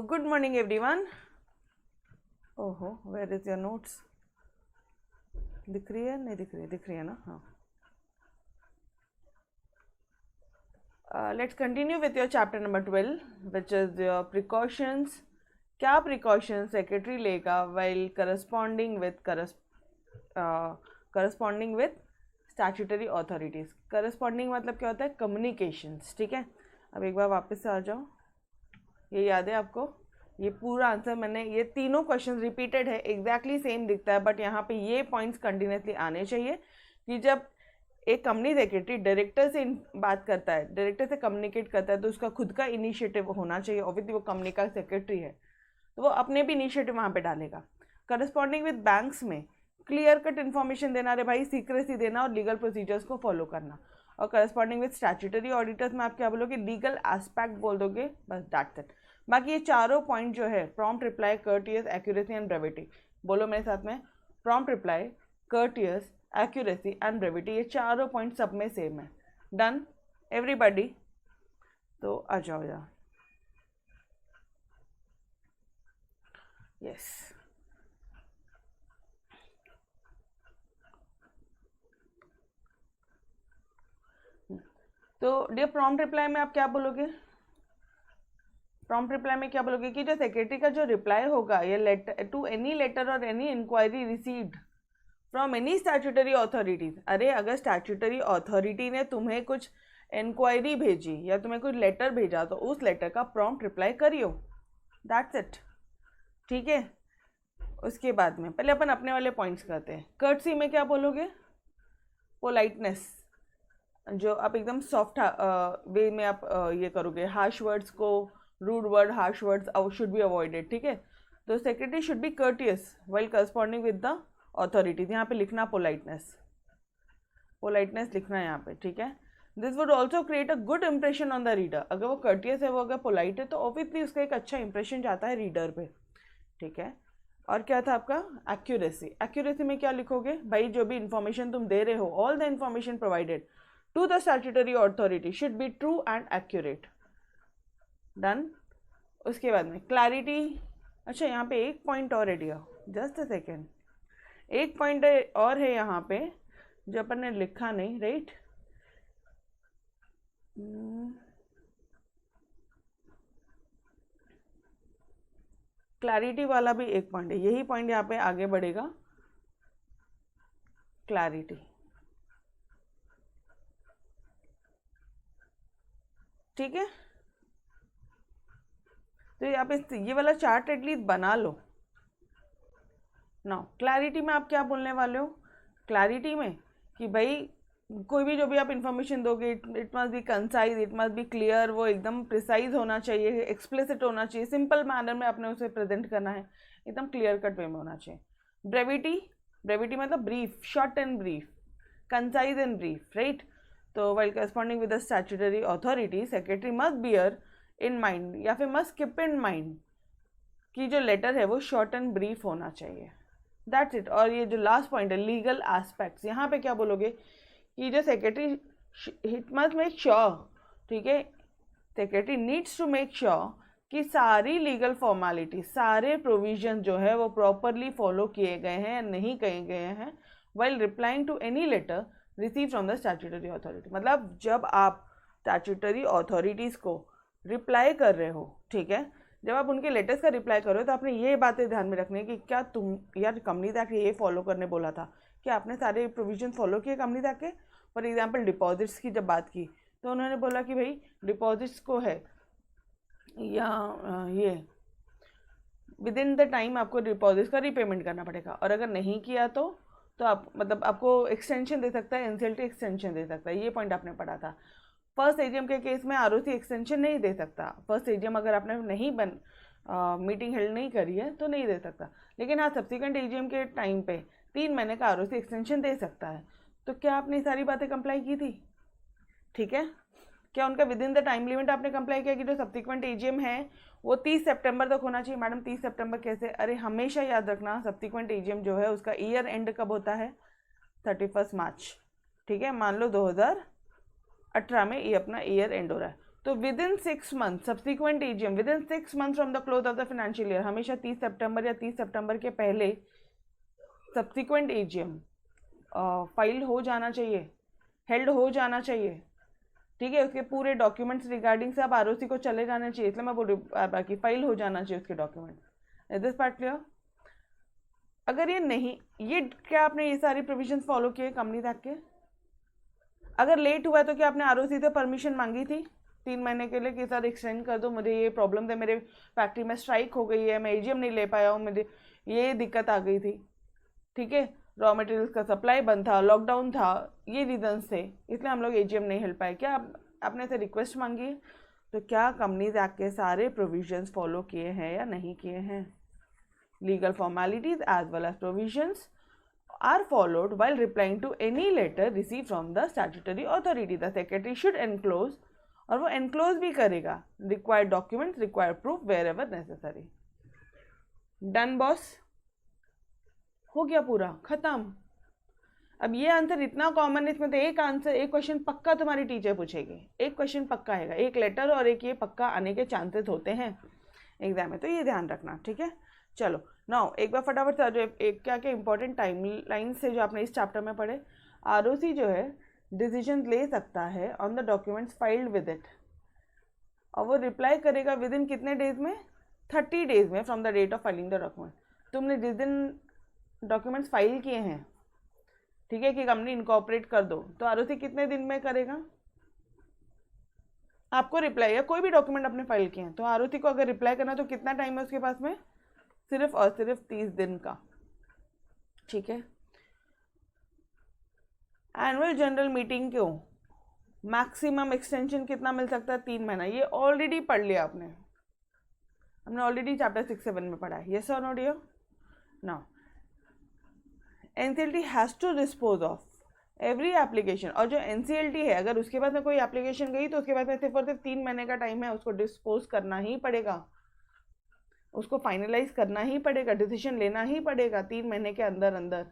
Good morning everyone. ओहो, where is your notes? दिख रही है? नहीं दिख रही? दिख रही है ना? हाँ। Let's continue with your chapter number 12 which is your precautions. क्या प्रिकॉशंस सेक्रेटरी लेगा while corresponding with statutory authorities. Corresponding मतलब क्या होता है? कम्युनिकेशंस। ठीक है, अब एक बार वापस से आ जाओ। ये याद है आपको? ये पूरा आंसर मैंने, ये तीनों क्वेश्चन रिपीटेड है, एग्जैक्टली सेम दिखता है, बट यहाँ पे ये पॉइंट्स कंटिन्यूसली आने चाहिए कि जब एक कंपनी सेक्रेटरी डायरेक्टर से बात करता है, डायरेक्टर से कम्युनिकेट करता है, तो उसका खुद का इनिशिएटिव होना चाहिए। ऑब्वियसली वो कंपनी का सेक्रेटरी है तो वो अपने भी इनिशिएटिव वहाँ पे डालेगा। करस्पॉन्डिंग विद बैंक्स में क्लियर कट इन्फॉर्मेशन देना, रे भाई सीक्रेसी देना और लीगल प्रोसीजर्स को फॉलो करना। और करस्पॉन्डिंग विद स्टैट्यूटरी ऑडिटर्स में आप क्या बोलोगे? लीगल एस्पेक्ट बोल दोगे, बस दैट्स इट। बाकी ये चारों पॉइंट जो है, prompt reply, courteous, accuracy and brevity, बोलो मेरे साथ में। Prompt reply, courteous, accuracy and brevity, ये चारों पॉइंट सब में सेम है। Done everybody? तो आ जाओ यार। यस, तो डियर प्रॉम्प्ट रिप्लाई में आप क्या बोलोगे? प्रॉम्प्ट रिप्लाई में क्या बोलोगे कि जो सेक्रेटरी का जो रिप्लाई होगा, ये लेटर टू एनी लेटर और any inquiry received from any statutory authorities. अरे अगर स्टैट्यूटरी अथॉरिटी ने तुम्हें कुछ इंक्वायरी भेजी या तुम्हें कुछ लेटर भेजा तो उस लेटर का प्रॉम्प्ट रिप्लाई करियो, दैट्स इट। ठीक है, उसके बाद में पहले अपन अपने वाले पॉइंट्स करते हैं। कर्टसी में क्या बोलोगे? पोलाइटनेस, जो आप एकदम सॉफ्ट वे में आप ये करोगे, हार्श वर्ड्स को, rude word, harsh words should be avoided. ठीक है, तो secretary should be courteous while corresponding with the authorities. यहाँ पे लिखना पोलाइटनेस, पोलाइटनेस लिखना है यहाँ पे। ठीक है, this would also create a good impression on the reader. अगर वो कर्टियस है, वो अगर पोलाइट है, तो ऑब्वियसली उसका एक अच्छा इंप्रेशन जाता है रीडर पे। ठीक है, और क्या था आपका? एक्यूरेसी। एक्यूरेसी में क्या लिखोगे भाई? जो भी इंफॉर्मेशन तुम दे रहे हो, all the information provided to the statutory authority should be true and accurate. Done. उसके बाद में क्लैरिटी। अच्छा, यहाँ पे एक पॉइंट और है डियर, जस्ट अ सेकेंड। एक पॉइंट और है यहाँ पे जो अपन ने लिखा नहीं, राइट? क्लैरिटी वाला भी एक पॉइंट है, यही पॉइंट यहाँ पे आगे बढ़ेगा। क्लैरिटी, ठीक है। तो यहाँ पे ये वाला चार्ट एटलीस्ट बना लो ना। क्लैरिटी में आप क्या बोलने वाले हो? क्लैरिटी में कि भाई कोई भी जो भी आप इन्फॉर्मेशन दोगे, it must be concise, it must be clear, वो एकदम प्रिसाइज होना चाहिए, एक्सप्लिसिट होना चाहिए, सिंपल मैनर में आपने उसे प्रेजेंट करना है, एकदम क्लियर कट वे में होना चाहिए। ब्रेविटी, ब्रेविटी मतलब brief, short and brief, concise and brief, right? तो while corresponding with the statutory authority, secretary must bear in mind या फिर मस्ट कीप इन माइंड कि जो लेटर है वो शॉर्ट एंड ब्रीफ होना चाहिए, दैट्स इट। और ये जो लास्ट पॉइंट है, लीगल एस्पेक्ट्स, यहाँ पे क्या बोलोगे कि जो secretary it must make sure, ठीक है, secretary needs to make sure कि सारी लीगल फॉर्मेलिटी, सारे प्रोविजन जो है वो प्रॉपरली फॉलो किए गए हैं या नहीं किए गए हैं while replying to any letter receive from the statutory authority. मतलब जब आप स्टैट्यूटरी अथॉरिटीज़ को रिप्लाई कर रहे हो, ठीक है, जब आप उनके लेटर्स का रिप्लाई कर रहे हो, तो आपने ये बातें ध्यान में रखनी है कि क्या तुम यार कंपनी एक्ट ये फॉलो करने बोला था, क्या आपने सारे प्रोविजन फॉलो किए कंपनी एक्ट के? फॉर एग्जाम्पल डिपॉजिट्स की जब बात की तो उन्होंने बोला कि भाई डिपॉजिट्स को है या ये विद इन द टाइम आपको डिपॉजिट्स का रीपेमेंट करना पड़ेगा, और अगर नहीं किया तो आप मतलब आपको एक्सटेंशन दे सकता है, एनसीएलटी एक्सटेंशन दे सकता है। ये पॉइंट आपने पढ़ा था। फर्स्ट एजीएम के केस में आरओसी एक्सटेंशन नहीं दे सकता। फर्स्ट एजीएम अगर आपने नहीं मीटिंग हेल्ड नहीं करी है तो नहीं दे सकता, लेकिन हाँ सब्सिक्वेंट एजीएम के टाइम पे 3 महीने का आरओसी एक्सटेंशन दे सकता है। तो क्या आपने सारी बातें कंप्लाई की थी? ठीक है, क्या उनका with in the time limit आपने कंप्लाई किया कि जो सब्सिक्वेंट एजीएम है वो 30 सितंबर तक होना चाहिए? मैडम 30 सितंबर कैसे? अरे हमेशा याद रखना, सब्सिक्वेंट एजीएम जो है उसका ईयर एंड कब होता है? 31 मार्च। ठीक है, मान लो 2018 में ये अपना ईयर एंड हो रहा है, तो with in 6 month subsequent AGM, with in 6 month from the close of the financial year, हमेशा 30 सितंबर या 30 सितंबर के पहले सब्सिक्वेंट एजीएम फाइल हो जाना चाहिए, हेल्ड हो जाना चाहिए, ठीक है। उसके पूरे डॉक्यूमेंट्स रिगार्डिंग से आप आरओसी को चले जाने चाहिए, इसलिए मैं बोल रही बाकी फाइल हो जाना चाहिए उसके document. Is this part clear? अगर ये नहीं, ये क्या आपने ये सारी प्रोविजंस फॉलो किए कंपनी एक्ट के? अगर लेट हुआ है तो क्या आपने आरओसी से परमिशन मांगी थी 3 महीने के लिए कि सर एक्सटेंड कर दो, मुझे ये प्रॉब्लम है, मेरे फैक्ट्री में स्ट्राइक हो गई है, मैं एजीएम नहीं ले पाया हूँ, मुझे ये दिक्कत आ गई थी, ठीक है, रॉ मटेरियल्स का सप्लाई बंद था, लॉकडाउन था, ये रीजंस थे, इसलिए हम लोग एजीएम नहीं हिल पाए, क्या आपने से रिक्वेस्ट मांगी? तो क्या कंपनीज एक्ट के सारे प्रोविजंस फॉलो किए हैं या नहीं किए हैं? Legal formalities as well as provisions are followed while replying to any letter received from the statutory authority. The secretary should enclose, और वो enclose भी करेगा required documents, required proof wherever necessary. Done boss? हो गया पूरा, खत्म। अब ये आंसर इतना कॉमन है, इसमें तो एक आंसर, एक क्वेश्चन पक्का तुम्हारी टीचर पूछेगी, एक क्वेश्चन पक्का आएगा, एक लेटर और एक ये पक्का आने के चांसेस होते हैं एग्जाम में, तो ये ध्यान रखना, ठीक है। चलो नाउ एक बार फटाफट से जो एक क्या क्या इंपॉर्टेंट टाइम लाइन से जो आपने इस चैप्टर में पढ़े, आरओसी जो है डिसीजन ले सकता है on the documents filed with it, और वो रिप्लाई करेगा विद इन कितने डेज में? 30 डेज में from the date of filing the document. तुमने जिस दिन डॉक्यूमेंट्स फाइल किए हैं, ठीक है, कि कंपनी इनकॉर्पोरेट कर दो, तो आरओसी कितने दिन में करेगा? आपको रिप्लाई, या कोई भी डॉक्यूमेंट आपने फाइल किए हैं तो आरओसी को अगर रिप्लाई करना तो कितना टाइम है उसके पास में? सिर्फ और सिर्फ 30 दिन का, ठीक है। एनुअल जनरल मीटिंग क्यों? मैक्सिमम एक्सटेंशन कितना मिल सकता है? 3 महीना। ये ऑलरेडी पढ़ लिया आपने, हमने ऑलरेडी चैप्टर 6-7 में पढ़ा है। यस और no dear? Now NCLT has to dispose of every application, और जो एनसीएलटी है अगर उसके पास में कोई एप्लीकेशन गई तो उसके पास में सिर्फ और सिर्फ 3 महीने का टाइम है, उसको डिस्पोज करना ही पड़ेगा, उसको फाइनलाइज करना ही पड़ेगा, डिसीजन लेना ही पड़ेगा 3 महीने के अंदर अंदर।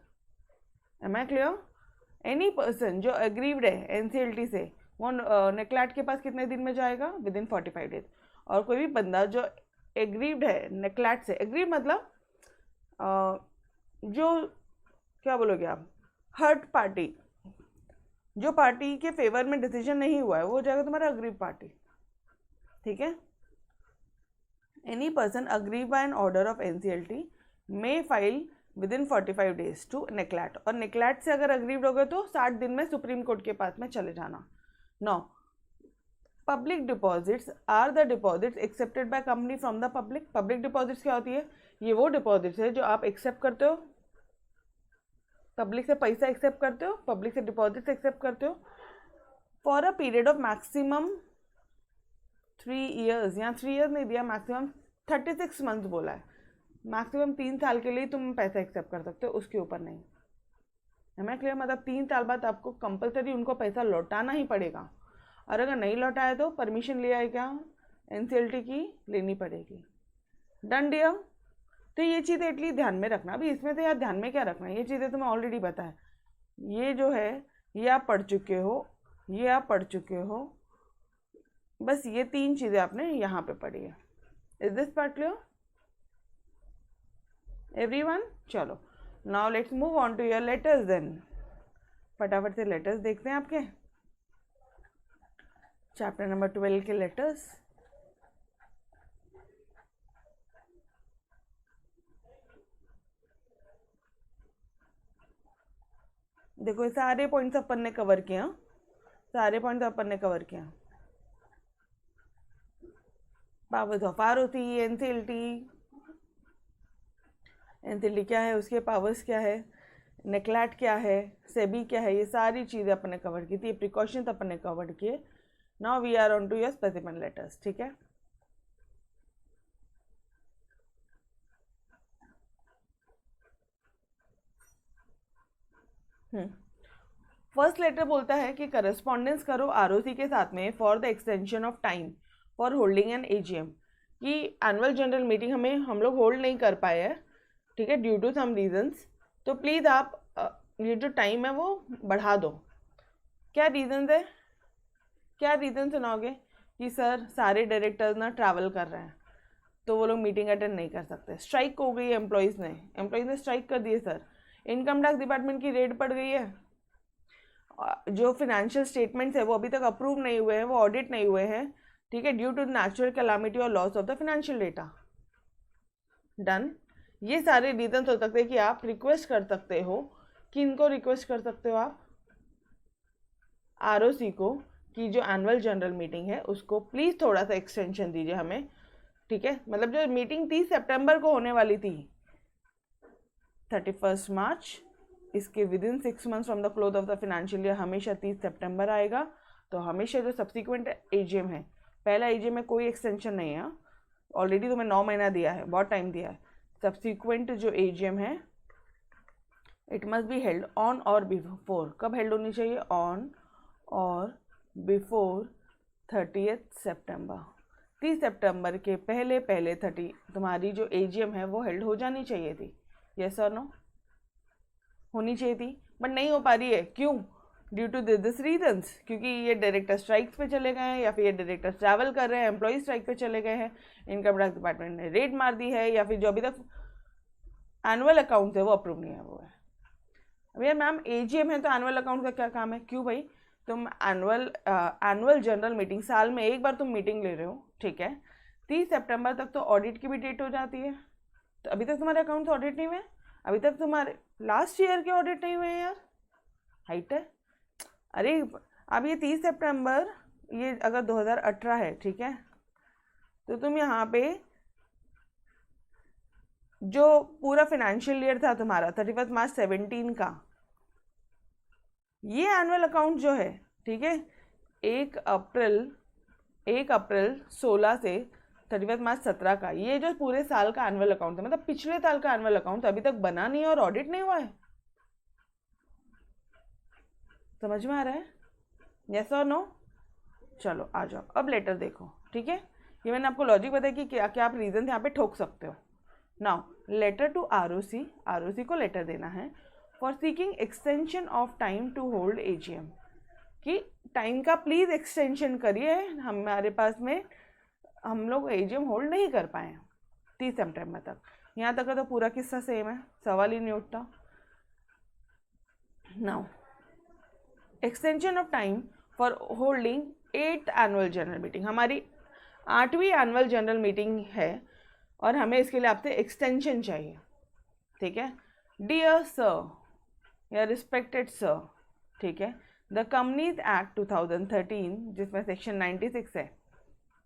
Am I clear? Any person जो एग्रीव्ड है एनसीएलटी से, वो नेक्लैट के पास कितने दिन में जाएगा? Within 45 days. और कोई भी बंदा जो एग्रीव्ड है नेक्लैट से, एग्रीव मतलब जो क्या बोलोगे आप, हर्ट पार्टी, जो पार्टी के फेवर में डिसीजन नहीं हुआ है, वो हो जाएगा तुम्हारा अग्रीव पार्टी, ठीक है। Any person aggrieved by an order of NCLT may file within 45 days to NECLAT, और NECLAT से अगर अग्रीव्ड हो गए तो 60 दिन में सुप्रीम कोर्ट के पास में चले जाना। Now, public deposits are the deposits accepted by company from the public. Public deposits क्या होती है? ये वो डिपॉजिट्स है जो आप एक्सेप्ट करते हो, पब्लिक से पैसा एक्सेप्ट करते हो, पब्लिक से डिपॉजिट्स एक्सेप्ट करते हो for a period of maximum 3 years, यहाँ 3 years नहीं दिया, मैक्सिमम 36 months बोला है, मैक्सिमम 3 साल के लिए तुम पैसा एक्सेप्ट कर सकते हो, उसके ऊपर नहीं। हमें क्लियर? मतलब 3 साल बाद आपको कंपलसरी उनको पैसा लौटाना ही पड़ेगा, और अगर नहीं लौटाया तो परमिशन लिया है क्या एनसीएलटी की लेनी पड़ेगी। Done dear? तो ये चीज़ें एटलीस्ट ध्यान में रखना। अभी इसमें से यार ध्यान में क्या रखना है, ये चीज़ें तुम्हें ऑलरेडी पता है, ये जो है ये आप पढ़ चुके हो, ये आप पढ़ चुके हो, बस ये 3 चीज़ें आपने यहाँ पे पढ़ी है। Is this part clear everyone? चलो now let's move on to your letters then. फटाफट से लेटर्स देखते हैं आपके चैप्टर नंबर 12 के लेटर्स। देखो सारे पॉइंट्स अपन ने कवर किया, सारे पॉइंट्स अपन ने कवर किया। पावर्स ऑफ आरओसी, एनसीएलटी क्या है, उसके पावर्स क्या है, नेक्लैट क्या है, सेबी क्या है, ये सारी चीज़ें अपन ने कवर की थी, प्रिकॉशंस अपन ने कवर किए। Now we are on to your specific letters, ठीक है। फर्स्ट लेटर बोलता है कि करस्पॉन्डेंस करो आरओसी के साथ में for the extension of time for holding N AGM, कि एनुअल जनरल मीटिंग हम लोग होल्ड नहीं कर पाए हैं, ठीक है, ड्यू टू सम रीजंस, तो प्लीज़ आप ये जो टाइम है वो बढ़ा दो। क्या रीजंस है, क्या रीज़न सुनाओगे? कि सर सारे डायरेक्टर्स ना ट्रैवल कर रहे हैं तो वो लोग मीटिंग अटेंड नहीं कर सकते। स्ट्राइक हो गई एम्प्लॉयज़ ने स्ट्राइक कर दिए सर, इनकम टैक्स डिपार्टमेंट की रेड पड़ गई है, जो फिनेंशियल स्टेटमेंट्स है वो अभी तक अप्रूव नहीं हुए हैं, वो ऑडिट नहीं हुए हैं, ठीक है, ड्यू टू नेचुरल कैलामिटी और loss of the financial data. Done. ये सारे रीजन हो सकते हैं कि आप रिक्वेस्ट कर सकते हो, किनको रिक्वेस्ट कर सकते हो आप, आरओसी को, कि जो एनुअल जनरल मीटिंग है उसको प्लीज़ थोड़ा सा एक्सटेंशन दीजिए हमें, ठीक है। मतलब जो मीटिंग 30 सितंबर को होने वाली थी 31 मार्च, इसके with in 6 months from the close of the financial year हमेशा 30 सितंबर आएगा। तो हमेशा जो सब्सिक्वेंट एजीएम है, पहला एजीएम में कोई एक्सटेंशन नहीं है, ऑलरेडी तुम्हें 9 महीना दिया है, बहुत टाइम दिया है। सब्सिक्वेंट जो एजीएम है it must be held on और बिफोर, कब हेल्ड होनी चाहिए, ऑन और बिफोर 30 सितंबर। 30 सितंबर के पहले 30 तुम्हारी जो एजीएम है वो हेल्ड हो जानी चाहिए थी, यस और नो, होनी चाहिए थी, बट नहीं हो पा रही है। क्यों? ड्यू टू दिस रीजन्स, क्योंकि ये डायरेक्टर स्ट्राइक्स पे चले गए हैं, या फिर ये डायरेक्टर ट्रैवल कर रहे हैं, एम्प्लॉय स्ट्राइक पे चले गए हैं, इनकम टैक्स डिपार्टमेंट ने रेड मार दी है, या फिर जो अभी तक एनुअल अकाउंट है वो अप्रूव नहीं है वो है। अब यार मैम एजीएम है तो एनुअल अकाउंट का क्या काम है? क्यों भाई, तुम एनुअल जनरल मीटिंग साल में एक बार तुम मीटिंग ले रहे हो, ठीक है, 30 सितंबर तक तो ऑडिट की भी डेट हो जाती है, तो अभी तक तुम्हारे अकाउंट्स ऑडिट नहीं हुए, अभी तक तुम्हारे लास्ट ईयर के ऑडिट नहीं हुए हैं यार, हाइट है। अरे अब ये 30 सितंबर, ये अगर 2018 है, ठीक है, तो तुम यहाँ पे जो पूरा फाइनेंशियल ईयर था तुम्हारा 31 मार्च 17 का, ये एनुअल अकाउंट जो है, ठीक है, 1 अप्रैल 16 से 31 मार्च 17 का, ये जो पूरे साल का एनुअल अकाउंट है, मतलब पिछले साल का एनुअल अकाउंट अभी तक बना नहीं है और ऑडिट नहीं हुआ है। समझ में आ रहा है? यस और नो? चलो आ जाओ, अब लेटर देखो, ठीक है, ये मैंने आपको लॉजिक बताया कि क्या क्या आप रीजन यहाँ पे ठोक सकते हो। नाउ लेटर टू आरओसी को लेटर देना है for seeking extension of time to hold AGM, कि टाइम का प्लीज़ एक्सटेंशन करिए, हमारे पास में हम लोग एजीएम होल्ड नहीं कर पाए 30 सितंबर तक। यहाँ तक का तो पूरा किस्सा सेम है, सवाल ही नहीं उठता। Now extension of time for holding 8th annual general meeting, हमारी 8वीं एनुअल जनरल मीटिंग है और हमें इसके लिए आपसे एक्सटेंशन चाहिए, ठीक है। डियर सर या रिस्पेक्टेड सर, ठीक है, द कंपनीज एक्ट 2013 जिसमें सेक्शन 96 है,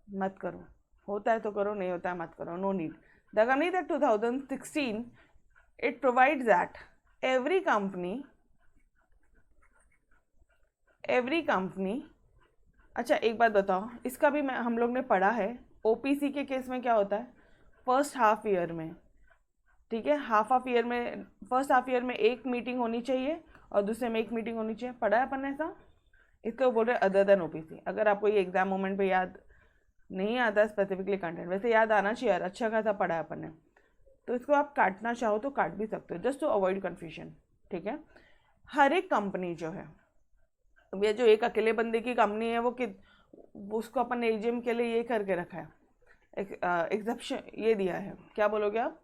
मत करो, होता है तो करो, नहीं होता है मत करो, no need. The companies act 2016 it provides that every company, अच्छा एक बात बताओ, इसका भी हम लोग ने पढ़ा है, ओपीसी के केस में क्या होता है, फर्स्ट हाफ ईयर में, ठीक है, फर्स्ट हाफ ईयर में एक मीटिंग होनी चाहिए और दूसरे में एक मीटिंग होनी चाहिए, पढ़ा है अपन ने ऐसा। इसको बोल रहे अदर देन ओपीसी। अगर आपको ये एग्जाम मोमेंट पे याद नहीं आता स्पेसिफिकली कंटेंट, वैसे याद आना चाहिए यार, अच्छा खासा पढ़ा है अपन ने, तो इसको आप काटना चाहो तो काट भी सकते हो, जस्ट टू अवॉइड कन्फ्यूजन, ठीक है। हर एक कंपनी जो है, अब ये जो एक अकेले बंदे की कंपनी है वो उसको अपन ने एजीएम के लिए ये करके रखा है, एग्जेप्शन ये दिया है, क्या बोलोगे आप,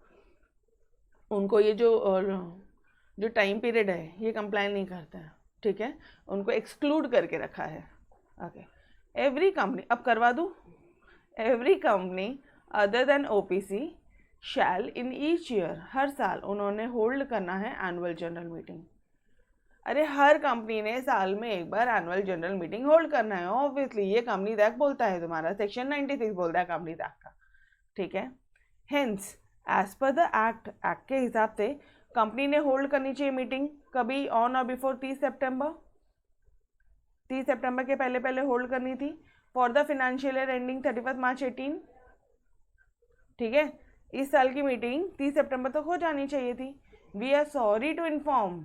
उनको ये जो टाइम पीरियड है ये कंप्लाई नहीं करते हैं, ठीक है, उनको एक्सक्लूड करके रखा है। ओके, एवरी कंपनी, अब करवा दूँ, every company other than OPC shall in each year, हर साल उन्होंने होल्ड करना है एनुअल जनरल मीटिंग। अरे हर कंपनी ने साल में एक बार एनुअल जनरल मीटिंग होल्ड करना है, ऑब्वियसली ये कंपनी एक्ट बोलता है, तुम्हारा सेक्शन 96 बोलता है कंपनी एक्ट का, ठीक है। Hence as per the act के हिसाब से कंपनी ने होल्ड करनी चाहिए मीटिंग कभी, ऑन और बिफोर 30 सितंबर, 30 सितंबर के पहले होल्ड करनी थी for the financial year ending 31 मार्च 18, ठीक है। इस साल की मीटिंग 30 सितंबर तक हो जानी चाहिए थी। We are sorry to inform,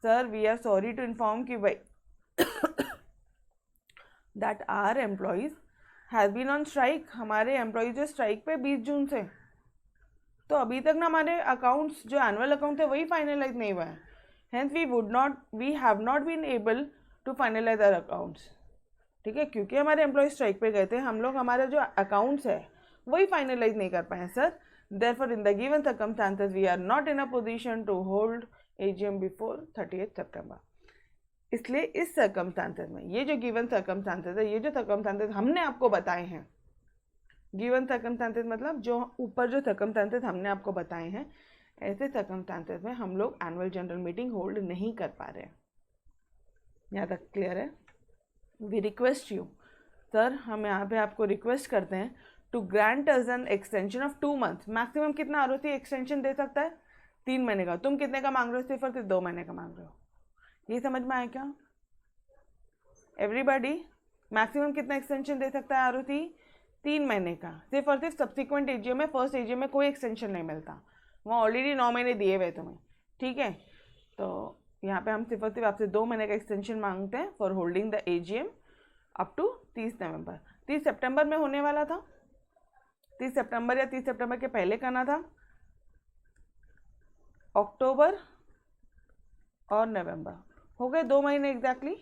sir we are sorry to inform कि भाई that are employees has been on strike, हमारे एम्प्लॉयज स्ट्राइक पे 20 जून से, तो अभी तक ना हमारे अकाउंट्स जो एनुअल अकाउंट है वही फाइनलाइज नहीं हुआ है। Hence we have not been able to finalize our accounts, ठीक है, क्योंकि हमारे एम्प्लॉय स्ट्राइक पे गए थे, हम लोग हमारा जो अकाउंट्स है वही फाइनलाइज नहीं कर पाए sir. Therefore in the given circumstances we are not in a position to hold AGM before 30 September. इसलिए इस सर्कमस्टांसेस में, ये जो गिवन सर्कमस्टांसेस है, ये जो सर्कमस्टांसेस हमने आपको बताए हैं, गिवन सर्कमस्टांसेस मतलब जो ऊपर जो सर्कमस्टांसेस हमने आपको बताए हैं, ऐसे सर्कमस्टांसेस में हम लोग एनुअल जनरल मीटिंग होल्ड नहीं कर पा रहे हैं। यहाँ तक क्लियर है? वी रिक्वेस्ट यू सर, हम यहाँ पे आपको रिक्वेस्ट करते हैं to grant us an extension of 2 months. Maximum कितना आरोती एक्सटेंशन दे सकता है? 3 महीने का। तुम कितने का मांग रहे हो? सिर्फ 2 महीने का मांग रहे हो। ये समझ में आया क्या एवरीबॉडी? मैक्सिमम कितना एक्सटेंशन दे सकता है आरोती? 3 महीने का। सिर्फ और सिर्फ सब्सिक्वेंट एजीएम में, फर्स्ट एजीएम में कोई एक्सटेंशन नहीं मिलता, वहाँ ऑलरेडी 9 महीने दिए हुए तुम्हें, ठीक है। तो यहाँ पे हम सिर्फ और सिर्फ आपसे 2 महीने का एक्सटेंशन मांगते हैं for holding the AGM up to 30 November. 30 सितंबर में होने वाला था, 30 सितंबर या 30 सितंबर के पहले करना था। अक्टूबर और नवंबर हो गए 2 महीने एग्जैक्टली।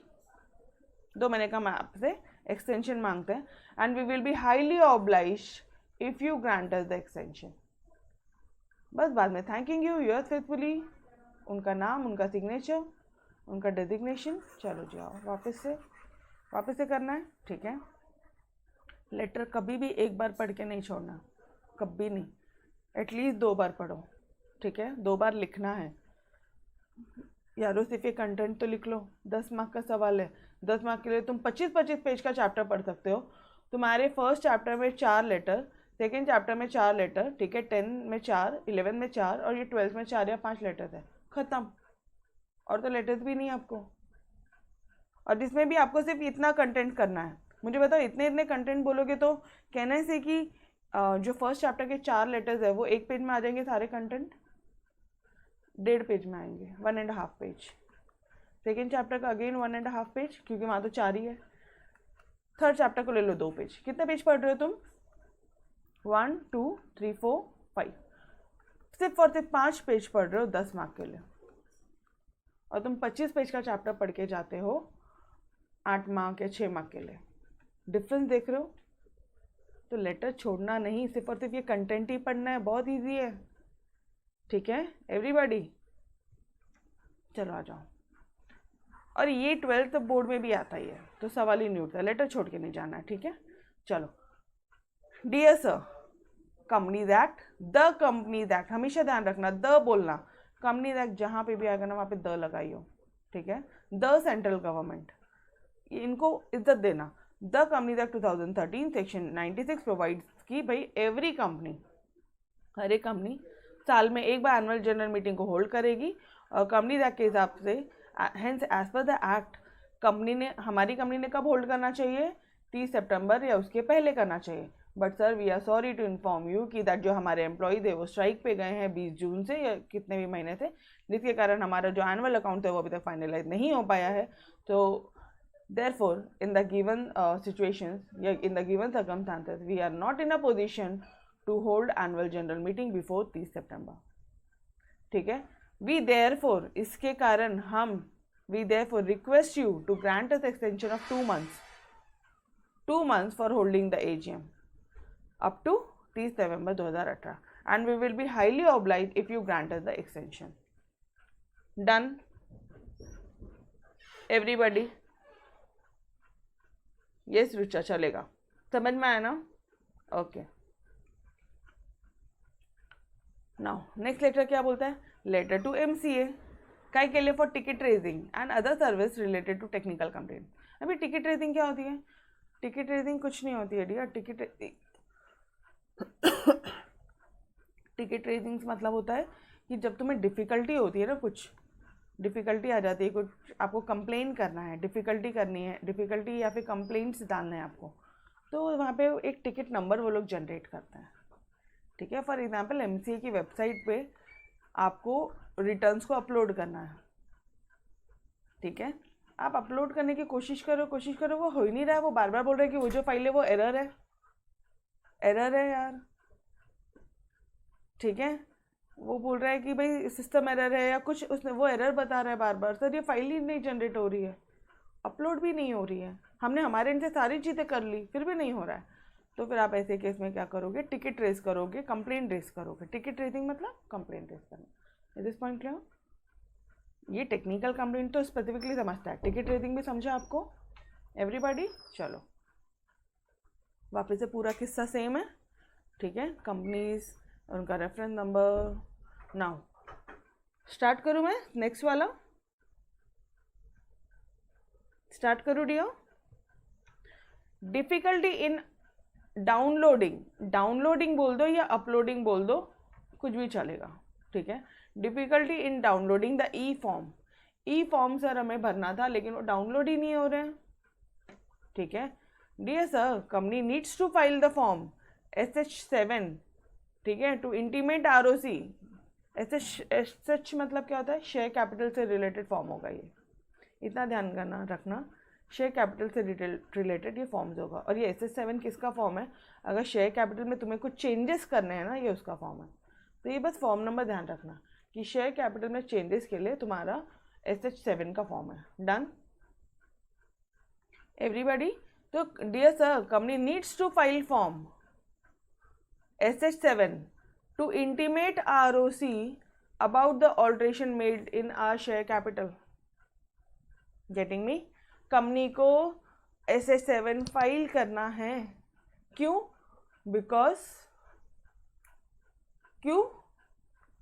2 महीने का हम आपसे एक्सटेंशन मांगते हैं and we will be highly obliged if you grant us the extension. बस बाद में थैंकिंग यू योर्स फेथफुली, उनका नाम, उनका सिग्नेचर, उनका डेजिग्नेशन। चलो जी आओ, वापस से करना है, ठीक है। लेटर कभी भी एक बार पढ़ के नहीं छोड़ना, कभी नहीं, एटलीस्ट 2 बार पढ़ो, ठीक है। 2 बार लिखना है यारो, सिर्फ ये कंटेंट तो लिख लो। 10 मार्क का सवाल है, 10 मार्क के लिए तुम 25-25 पेज का चैप्टर पढ़ सकते हो। तुम्हारे फर्स्ट चैप्टर में 4 लेटर, सेकेंड चैप्टर में 4 लेटर, ठीक है, 10 में 4, 11 में 4 और ये 12 में 4 या 5 लेटर है, ख़त्म। और तो लेटर्स भी नहीं आपको, और जिसमें भी आपको सिर्फ इतना कंटेंट करना है। मुझे बताओ, इतने कंटेंट बोलोगे तो कहने से कि जो फर्स्ट चैप्टर के 4 लेटर्स है वो 1 पेज में आ जाएंगे, सारे कंटेंट 1.5 पेज में आएंगे, 1.5 पेज। सेकेंड चैप्टर का अगेन 1.5 पेज, क्योंकि वहाँ तो 4 ही है। थर्ड चैप्टर को ले लो 2 पेज। कितने पेज पढ़ रहे हो तुम? 1 2 3 4 5, सिर्फ और सिर्फ 5 पेज पढ़ रहे हो 10 मार्क के लिए, और तुम 25 पेज का चैप्टर पढ़ के जाते हो 8 मार्क या 6 मार्क के लिए। डिफरेंस देख रहे हो? तो लेटर छोड़ना नहीं, सिर्फ और सिर्फ ये कंटेंट ही पढ़ना है, बहुत ईजी है, ठीक है एवरीबॉडी। चलो आ जाओ। और ये 12th बोर्ड में भी आता ही है, तो सवाल ही नहीं उठता, लेटर छोड़ के नहीं जाना है, ठीक है। चलो, dear sir, companies act, the companies act, हमेशा ध्यान रखना द बोलना। कंपनीज एक्ट जहाँ पे भी आएगा ना वहाँ पे द लगाइयो, ठीक है। द सेंट्रल गवर्नमेंट, इनको इज्जत देना। The companies act 2013 section 96 provides कि भाई एवरी कंपनी, हर एक कंपनी साल में एक बार एनुअल जनरल मीटिंग को होल्ड करेगी, और कंपनीज एक्ट के हिसाब से hence as per the act हमारी कंपनी ने कब होल्ड करना चाहिए? 30 सितंबर या उसके पहले करना चाहिए। But sir we are sorry to inform you कि दैट जो हमारे एम्प्लॉयज है वो स्ट्राइक पे गए हैं 20 जून से या कितने भी महीने से, जिसके कारण हमारा जो एनुअल अकाउंट है वो अभी तक फाइनलाइज नहीं हो पाया है। तो therefore in the given situations, in the given circumstances, we are not in a position to hold annual general meeting before 30 सितंबर, ठीक है। we therefore, इसके कारण हम we therefore request you to grant us extension of 2 months for holding the AGM up to 30 November 2018, and we will be highly obliged if you grant us the extension. Done everybody? Yes Rucha, चलेगा, समझ में आया ना? Okay. Now next letter क्या बोलता है? Letter to MCA, काय के लिए? For ticket raising and other service related to technical complaint. अभी टिकट रेजिंग क्या होती है? टिकट रेजिंग कुछ नहीं होती है डियर। टिकट रेजिंग मतलब होता है कि जब तुम्हें डिफ़िकल्टी होती है ना, कुछ डिफ़िकल्टी आ जाती है, कुछ आपको कंप्लेन करना है, डिफ़िकल्टी करनी है, डिफ़िकल्टी या फिर कंप्लेंट्स डालना है आपको, तो वहाँ पे एक टिकट नंबर वो लोग जनरेट करते हैं, ठीक है। फॉर एग्जांपल MCA की वेबसाइट पे आपको रिटर्न्स को अपलोड करना है, ठीक है। आप अपलोड करने की कोशिश करो, वो हो ही नहीं रहा है। वो बार बार बोल रहे हैं कि वो जो फाइल है वो एरर है यार, ठीक है। वो बोल रहा है कि भाई सिस्टम एरर है या कुछ, उसने वो एरर बता रहा है बार बार, सर ये फाइल ही नहीं जनरेट हो रही है, अपलोड भी नहीं हो रही है। हमने हमारे इनसे सारी चीज़ें कर ली, फिर भी नहीं हो रहा है, तो फिर आप ऐसे केस में क्या करोगे, टिकट रेस करोगे, कंप्लेंट रेस करोगे। टिकट रेसिंग मतलब कंप्लेंट रेस करना। Is this point clear? ये टेक्निकल कंप्लेंट तो स्पेसिफिकली समझता है, टिकट रेसिंग भी समझा आपको एवरीबॉडी? चलो वापस से पूरा किस्सा सेम है, ठीक है, कंपनीज, उनका रेफरेंस नंबर। नाउ स्टार्ट करूँ मैं नेक्स्ट वाला, स्टार्ट करूँ dear. Difficulty in downloading, downloading बोल दो या अपलोडिंग बोल दो, कुछ भी चलेगा, ठीक है। Difficulty in downloading the E form, E form sir हमें भरना था लेकिन वो डाउनलोड ही नहीं हो रहे हैं, ठीक है। Dear sir, company needs to file the form SH7, ठीक है, टू इंटीमेट ROC। SH मतलब क्या होता है, शेयर कैपिटल से रिलेटेड फॉर्म होगा ये, इतना ध्यान करना रखना, शेयर कैपिटल से रिलेटेड ये फॉर्म्स होगा। और ये SS7 किसका फॉर्म है, अगर शेयर कैपिटल में तुम्हें कुछ चेंजेस करने हैं ना, ये उसका फॉर्म है। तो ये बस फॉर्म नंबर ध्यान रखना कि शेयर कैपिटल में चेंजेस के लिए तुम्हारा SH7 का फॉर्म है। Done everybody? तो dear sir, company needs to file form SH7 to intimate ROC about the alteration made in our share capital. Getting me? Company को SH7 फाइल करना है, क्यों?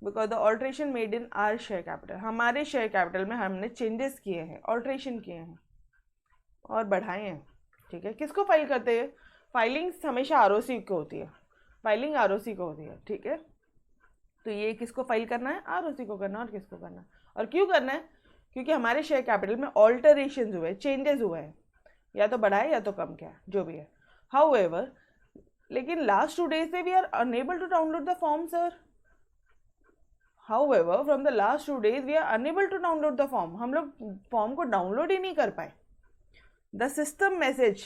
Because the alteration made in are share capital, हमारे share capital में हमने changes किए हैं, alteration किए हैं और बढ़ाए हैं, ठीक है। किसको फाइल करते हैं? फाइलिंग हमेशा ROC को होती है, फाइलिंग ROC को होती है, ठीक है। तो ये किसको फाइल करना है? ROC को करना है। और किसको करना है और क्यों करना है? क्योंकि हमारे शेयर कैपिटल में ऑल्टरेशन हुए, चेंजेस हुए हैं, या तो बढ़ाए या तो कम किया, जो भी है। हाउएवर, लेकिन लास्ट 2 days से we are unable to download the form sir. However from the last 2 days we are unable to download the form, हम लोग फॉर्म को डाउनलोड ही नहीं कर पाए। द सिस्टम मैसेज,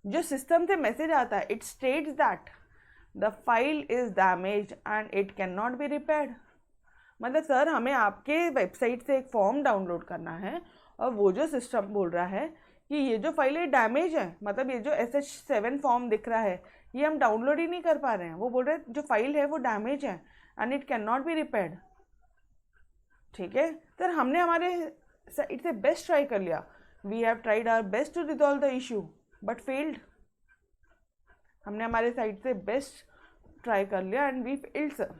जो सिस्टम से मैसेज आता है, it states that the file is damage and it can not be repaired. मतलब सर हमें आपके वेबसाइट से एक फॉर्म डाउनलोड करना है और वो जो सिस्टम बोल रहा है कि ये जो फाइल है डैमेज है, मतलब ये जो SH7 फॉर्म दिख रहा है ये हम डाउनलोड ही नहीं कर पा रहे हैं। वो बोल रहे हैं जो फाइल है वो डैमेज है and it can not be repaired, ठीक है। सर हमने हमारे साइड से बेस्ट ट्राई कर लिया, we have tried our best to resolve the issue but failed. हमने हमारे साइड से बेस्ट ट्राई कर लिया and we failed sir,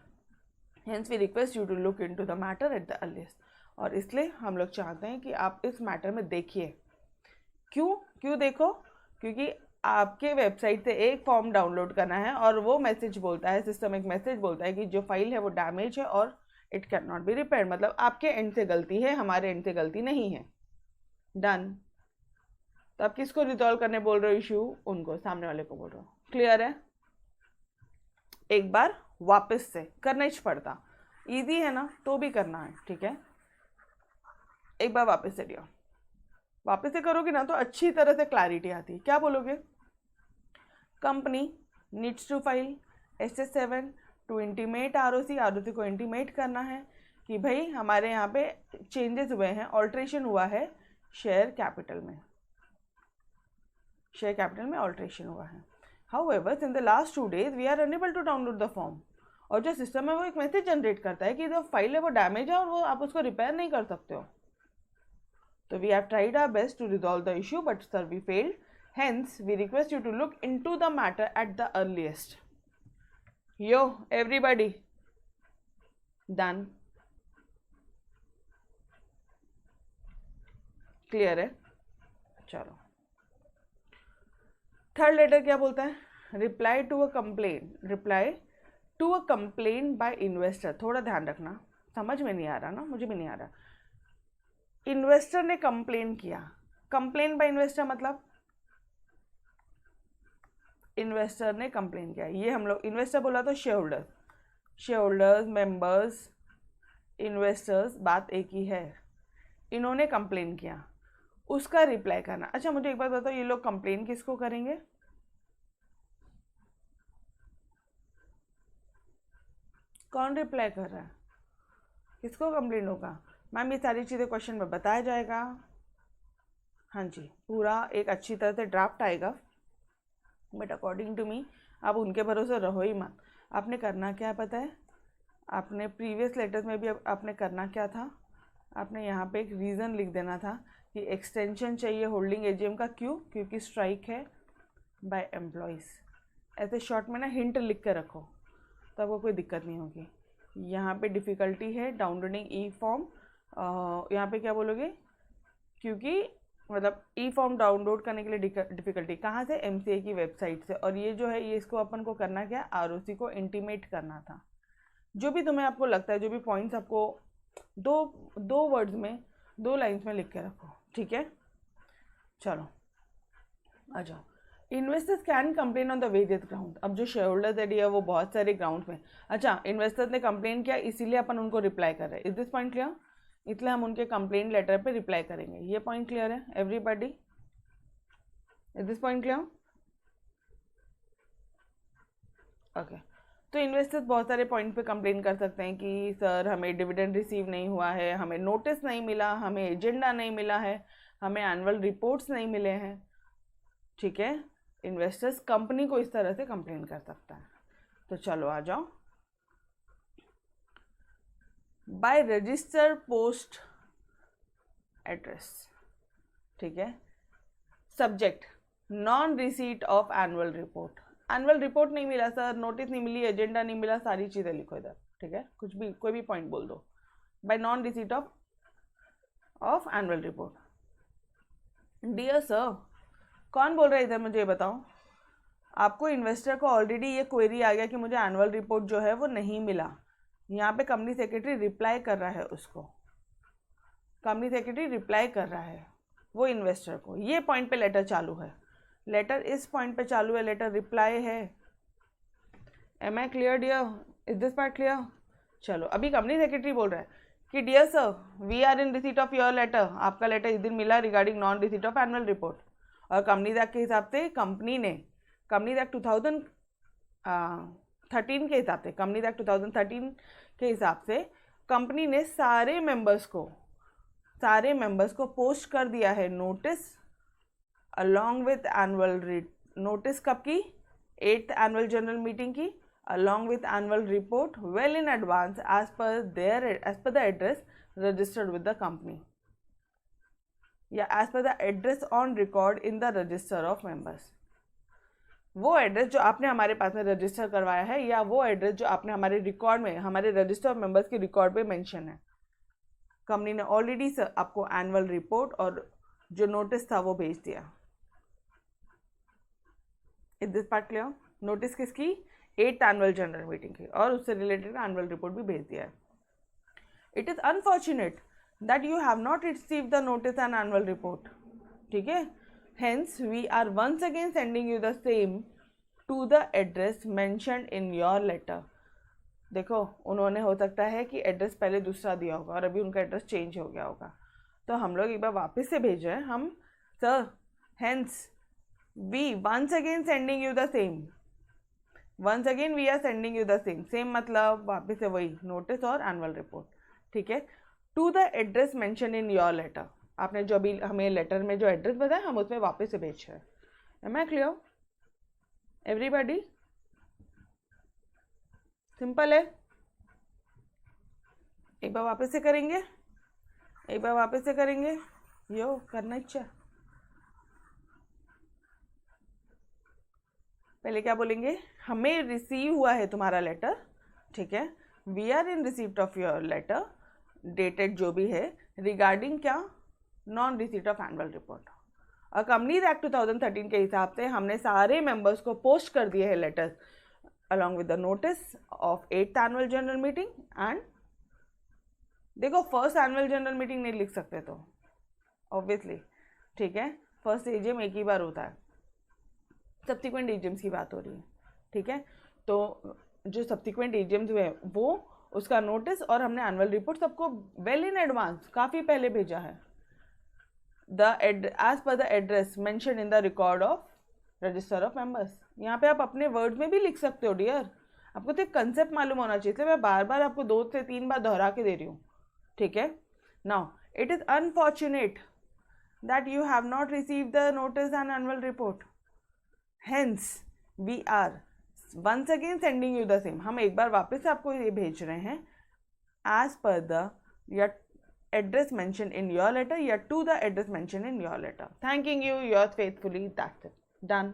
hence we request you to look into the matter at the earliest. और इसलिए हम लोग चाहते हैं कि आप इस मैटर में देखिए। क्यों देखो? क्योंकि आपके वेबसाइट से एक फॉर्म डाउनलोड करना है और वो मैसेज बोलता है, सिस्टम एक मैसेज बोलता है कि जो फाइल है वो डैमेज है और it can not be repaired, मतलब आपके एंड से गलती है, हमारे एंड से गलती नहीं है। डन। तो आप किसको रिजॉल्व करने बोल रहे हो इशू? उनको, सामने वाले को बोल रहे हो। क्लियर है? एक बार वापस से करना ही पड़ता, इजी है ना, तो भी करना है, ठीक है। एक बार वापस से लिया, वापस से करोगे ना तो अच्छी तरह से क्लैरिटी आती है। क्या बोलोगे? Company needs to file SS7 to intimate ROC को इंटीमेट करना है कि भाई हमारे यहाँ पे चेंजेस हुए हैं, ऑल्ट्रेशन हुआ है शेयर कैपिटल में, शेयर कैपिटल में ऑल्ट्रेशन हुआ है। However, in the last 2 days we are unable to download the form। और जो सिस्टम है वो एक मैसेज जनरेट करता है कि जो फाइल है वो डैमेज है और वो आप उसको रिपेयर नहीं कर सकते हो। तो we have tried our best to resolve the issue but sir we failed, hence we request you to look into the matter at the earliest. Yo everybody done? Clear है? चलो थर्ड लेटर क्या बोलता है? Reply to a complaint, reply to a complaint by investor. थोड़ा ध्यान रखना, समझ में नहीं आ रहा ना, मुझे भी नहीं आ रहा। इन्वेस्टर ने कंप्लेन किया, कंप्लेन बाय इन्वेस्टर मतलब इन्वेस्टर ने कंप्लेन किया। ये हम लोग इन्वेस्टर बोला तो शेयर मेंबर्स, इन्वेस्टर्स, बात एक ही है। इन्होंने कंप्लेन किया, उसका रिप्लाई करना। अच्छा मुझे एक बात बताओ, ये लोग कंप्लेन किसको करेंगे? कौन रिप्लाई कर रहा है? किसको कंप्लेन होगा? मैम ये सारी चीज़ें क्वेश्चन में बताया जाएगा, हाँ जी, पूरा एक अच्छी तरह से ड्राफ्ट आएगा, बट अकॉर्डिंग टू मी आप उनके भरोसे रहो ही मत। आपने करना क्या है पता है? आपने प्रीवियस लेटर्स में भी आपने करना क्या था, आपने यहाँ पे एक रीज़न लिख देना था कि एक्सटेंशन चाहिए होल्डिंग एजीएम का, क्यों? क्योंकि स्ट्राइक है बाय एम्प्लॉयज़। ऐसे शॉर्ट में ना हिंट लिख कर रखो तो आपको कोई दिक्कत नहीं होगी। यहाँ पे डिफ़िकल्टी है डाउनलोडिंग ई फॉर्म, यहाँ पे क्या बोलोगे? क्योंकि मतलब ई फॉर्म डाउनलोड करने के लिए डिफ़िकल्टी कहाँ से? एमसीए की वेबसाइट से। और ये जो है ये इसको अपन को करना क्या है? आरओसी को इंटीमेट करना था। जो भी तुम्हें आपको लगता है, जो भी पॉइंट्स आपको दो वर्ड्स में 2 लाइन्स में लिख के रखो, ठीक है? चलो आ जाओ। Investors can complain on the various ground. अब जो शेयरहोल्डर्स एडी है वो बहुत सारे ग्राउंड में, अच्छा इन्वेस्टर्स ने कंप्लेन किया इसीलिए अपन उनको रिप्लाई कर रहे हैं। Is this point clear? इसलिए हम उनके कंप्लेंट लेटर पे रिप्लाई करेंगे। ये पॉइंट क्लियर है everybody? Is this point clear? Okay. तो इन्वेस्टर्स बहुत सारे पॉइंट पे कंप्लेन कर सकते हैं कि सर हमें डिविडेंड रिसीव नहीं हुआ है, हमें नोटिस नहीं मिला, हमें एजेंडा नहीं मिला है, हमें एनुअल रिपोर्ट्स नहीं मिले हैं, ठीक है? इन्वेस्टर्स कंपनी को इस तरह से कंप्लेन कर सकता है। तो चलो आ जाओ। बाय रजिस्टर पोस्ट एड्रेस, ठीक है? Subject non receipt of annual report. Annual report नहीं मिला सर, नोटिस नहीं मिली, एजेंडा नहीं मिला, सारी चीज़ें लिखो इधर, ठीक है? कुछ भी कोई भी पॉइंट बोल दो। By non receipt of annual report. Dear sir, कौन बोल रहा है इधर मुझे ये बताओ? आपको इन्वेस्टर को ऑलरेडी ये क्वेरी आ गया कि मुझे एनुअल रिपोर्ट जो है वो नहीं मिला। यहाँ पे कंपनी सेक्रेटरी रिप्लाई कर रहा है उसको, कंपनी सेक्रेटरी रिप्लाई कर रहा है वो इन्वेस्टर को। ये पॉइंट पे लेटर चालू है, लेटर इस पॉइंट पे चालू है, लेटर रिप्लाई है। Am I clear dear? Is this part clear? चलो अभी कंपनी सेक्रेटरी बोल रहा है कि dear sir we are in receipt of your letter. आपका लेटर इस दिन मिला regarding non receipt of annual report. और कंपनीज एक्ट के हिसाब से कंपनी ने, कंपनीज एक्ट 2013 के हिसाब से, कंपनीज एक्ट 2013 के हिसाब से कंपनी ने सारे मेंबर्स को पोस्ट कर दिया है notice along with annual notice. कब की? 8th एनुअल जनरल मीटिंग की, along with annual report well in advance as per the address registered with the company, या as per the address on record in the register of members. वो address जो आपने हमारे पास में register करवाया है, या वो एड्रेस जो आपने हमारे रिकॉर्ड में, हमारे रजिस्टर ऑफ मेंबर्स के रिकॉर्ड पे मेंशन है। कंपनी ने ऑलरेडी आपको एनुअल रिपोर्ट और जो नोटिस था वो भेज दिया। Is this part clear? Notice किसकी? 8th एनुअल जनरल मीटिंग की, और उससे रिलेटेड एनुअल रिपोर्ट भी भेज दिया है। It is unfortunate that you have not received the notice and annual report, ठीक है? Hence, we are once again sending you the same to the address mentioned in your letter. देखो उन्होंने हो सकता है कि एड्रेस पहले दूसरा दिया होगा और अभी उनका एड्रेस चेंज हो गया होगा, तो हम लोग एक बार वापस से भेज रहे हैं हम, sir hence we once again sending you the same, once again we are sending you the same मतलब वापस से वही नोटिस और एनुअल रिपोर्ट, ठीक है? To the address mention in your letter. आपने जो अभी हमें लेटर में जो एड्रेस बताया हम उसमें वापस से भेज रहे हैं। Am I clear everybody? Simple है। एक बार वापस से करेंगे, यो करना इच्छा। पहले क्या बोलेंगे? हमें रिसीव हुआ है तुम्हारा लेटर, ठीक है? We are in receipt of your letter, dated जो भी है, रिगार्डिंग क्या? Non receipt of annual report. और कंपनीज एक्ट 2013 के हिसाब से हमने सारे मेंबर्स को पोस्ट कर दिए हैं letters along with the notice of 8th annual general meeting and, देखो फर्स्ट एनुअल जनरल मीटिंग नहीं लिख सकते तो ऑब्वियसली, ठीक है? फर्स्ट एजीएम एक ही बार होता है, सब्सिक्वेंट एजीएम्स की बात हो रही है, ठीक है? तो जो सब्सिक्वेंट एजीएम्स हुए वो उसका नोटिस और हमने एनुअल रिपोर्ट सबको वेल इन एडवांस काफ़ी पहले भेजा है। as per the address mentioned in the record of register of members। यहाँ पे आप अपने वर्ड में भी लिख सकते हो डियर, आपको तो एक कंसेप्ट मालूम होना चाहिए, इसलिए मैं बार बार आपको 2 से 3 बार दोहरा के दे रही हूँ, ठीक है? Now it is unfortunate that you have not received the notice and annual report. Hence, we are once again sending you the same. हम एक बार वापस से आपको ये भेज रहे हैं as per the your address mentioned in your letter या to the address mentioned in your letter. Thanking you, yours faithfully. That's it. Done.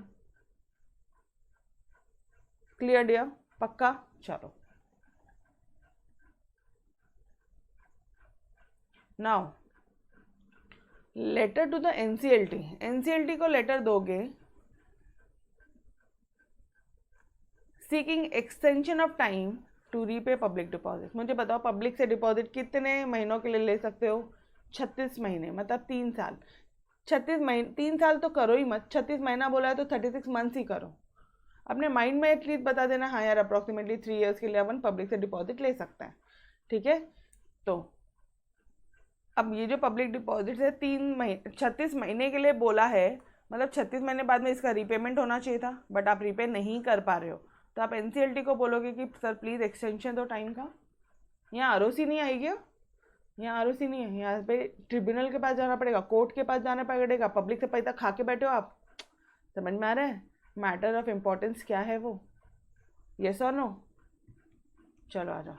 Clear dear? पक्का? चलो. Now, letter to the NCLT. NCLT को letter दोगे seeking extension of time to repay public deposit. मुझे बताओ public से deposit कितने महीनों के लिए ले सकते हो? 36 महीने, मतलब 3 साल. 36 महीने, 3 साल तो करो ही मत. 36 महीना बोला है तो 36 मंथ्स ही करो. अपने माइंड में एटलीस्ट बता देना हाँ यार अप्रॉक्सीमेटली 3 ईयर्स के लिए अपन पब्लिक से डिपॉजिट ले सकते हैं. ठीक है. तो अब ये जो पब्लिक डिपॉजिट है 36 महीने के लिए बोला है, मतलब 36 महीने बाद में इसका रीपेमेंट होना चाहिए था, बट आप रीपे नहीं कर पा रहे हो, तो आप एनसीएलटी को बोलोगे कि सर प्लीज़ एक्सटेंशन दो टाइम का. यहाँ आरओसी नहीं आएगी, यहाँ आरओसी नहीं है, यहाँ पे ट्रिब्यूनल के पास जाना पड़ेगा, कोर्ट के पास जाना पड़ेगा. पब्लिक से पैसा खा के बैठे हो आप. समझ में आ रहा है मैटर ऑफ इम्पोर्टेंस क्या है वो? यस और नो? चलो आ जाओ.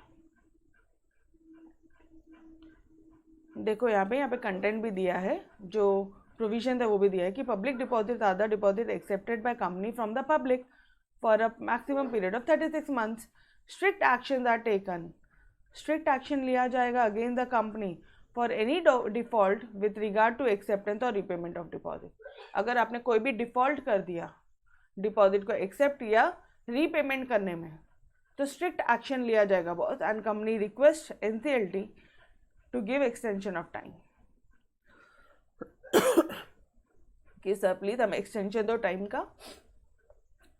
देखो यहाँ पे कंटेंट भी दिया है, जो प्रोविजन है वो भी दिया है कि public deposit are the deposit accepted by company from the public for a maximum period of 36 months. Strict actions are taken. Strict action लिया जाएगा against the company for any default with regard to acceptance और repayment of deposit. अगर आपने कोई भी default कर दिया deposit को एक्सेप्ट या रीपेमेंट करने में, तो स्ट्रिक्ट एक्शन लिया जाएगा boss. And company request NCLT to give extension of time. कि सर प्लीज हमें एक्सटेंशन दो टाइम का.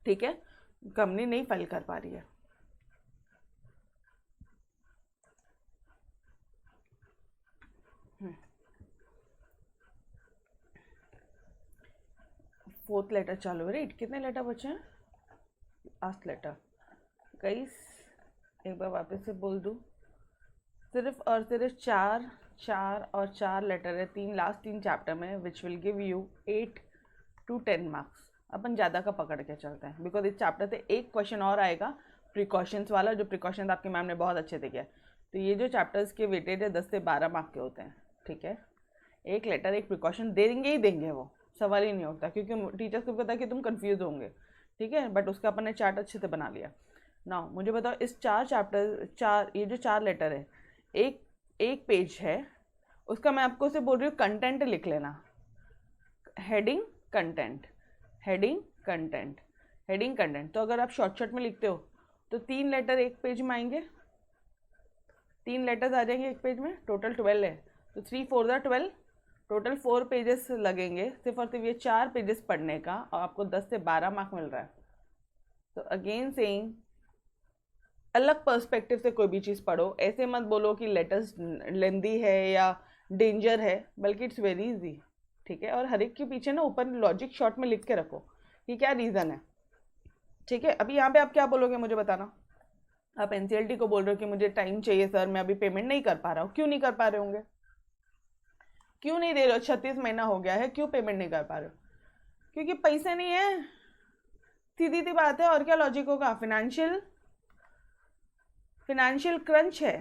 ठीक है. कंपनी नहीं फाइल कर पा रही है. फोर्थ लेटर चालू है. राइट, कितने लेटर बचे हैं? Last letter. गाइस एक बार वापस से बोल दूं, सिर्फ और सिर्फ 4 लेटर है लास्ट 3 चैप्टर में, which will give you 8 to 10 marks. अपन ज़्यादा का पकड़ के चलते हैं बिकॉज इस चैप्टर से एक क्वेश्चन और आएगा प्रिकॉशंस वाला, जो प्रिकॉशंस आपकी मैम ने बहुत अच्छे से किया. तो ये जो चैप्टर्स के वेटेज है 10 से 12 मार्क के होते हैं. ठीक है. एक लेटर एक प्रिकॉशन देंगे ही देंगे, वो सवाल ही नहीं होता, क्योंकि टीचर्स को पता है कि तुम कन्फ्यूज होंगे. ठीक है. बट उसका अपन ने चार्ट अच्छे से बना लिया. नाउ मुझे बताओ इस ये जो 4 लेटर है, एक पेज है, उसका मैं आपको से बोल रही हूँ कंटेंट लिख लेना. Heading content, heading content, heading content. तो अगर आप शॉर्ट में लिखते हो तो 3 लेटर एक पेज में आएंगे, 3 लेटर्स आ जाएंगे एक पेज में. टोटल 12 है, तो 3 4 द 12, टोटल 4 पेजेस लगेंगे सिर्फ और सिर्फ ये 4 पेजेस पढ़ने का, और आपको 10 से 12 मार्क मिल रहा है. तो अगेन सेइंग, अलग पर्सपेक्टिव से कोई भी चीज़ पढ़ो. ऐसे मत बोलो कि लेटर्स लेंदी है या डेंजर है, बल्कि इट्स वेरी इजी. ठीक है. और हर एक के पीछे ना ऊपर लॉजिक शॉर्ट में लिख के रखो कि क्या रीज़न है. ठीक है. अभी यहाँ पे आप क्या बोलोगे मुझे बताना. आप एनसीएलटी को बोल रहे हो कि मुझे टाइम चाहिए सर, मैं अभी पेमेंट नहीं कर पा रहा हूँ. क्यों नहीं कर पा रहे होंगे? क्यों नहीं दे रहे हो? 36 महीना हो गया है, क्यों पेमेंट नहीं कर पा रहे हो? क्योंकि पैसे नहीं है. सीधी सी बात है. और क्या लॉजिक होगा? फाइनेंशियल क्रंच है,